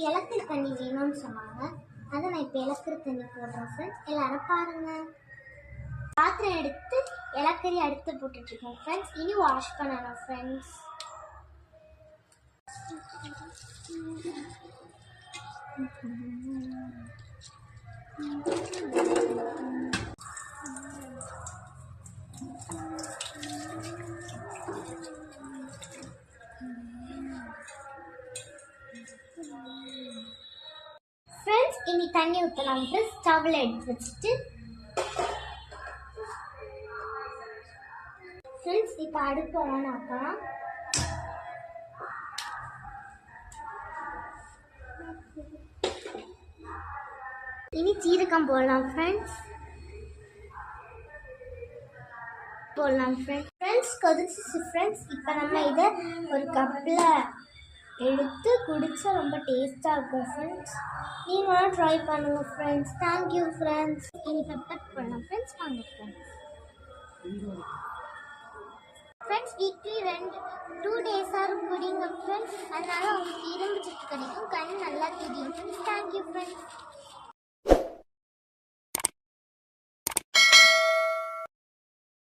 இலக்கிற தண்ணி வேணும்னு சொன்னாங்க. அதை நான் இப்போ இலக்கிற தண்ணி போடுறேன் ஃப்ரெண்ட்ஸ். எல்லாரும் பாருங்க. பாத்திரம் எடுத்து இலக்கறி அடுத்து போட்டுட்ருக்கோம் ஃப்ரெண்ட்ஸ். இனி வாஷ் பண்ணணும் ஃப்ரெண்ட்ஸ். ஃப்ரெண்ட்ஸ் இனி தண்ணி ஊற்றலாம் ஃப்ரெண்ட்ஸ். ஸ்டவ்வில் எடுத்து வச்சுட்டு ஃப்ரெண்ட்ஸ் இப்போ அடுப்பு ஆன் ஆக்கலாம். இனி சீரகம் போடலாம் ஃப்ரெண்ட்ஸ். Friends கொதிச்சிச்சு friends. இப்போ நம்ம இதை ஒரு கப்பில் எடுத்து குடித்தா ரொம்ப டேஸ்ட்டாக இருக்கும் ஃப்ரெண்ட்ஸ். நீங்களும் ட்ரை பண்ணுங்கள் ஃப்ரெண்ட்ஸ். Thank you friends. இனி பெப்பர் போடலாம் ஃப்ரெண்ட்ஸ். வாங்க ஃப்ரெண்ட்ஸ் வீக்லி 2 டேஸாக குடிங்க ஃப்ரெண்ட்ஸ். அதனால உங்களுக்கு இரும்பு சத்து கிடைக்கும், கண் நல்லா தெரியும் ஃப்ரெண்ட்ஸ். Thank you friends.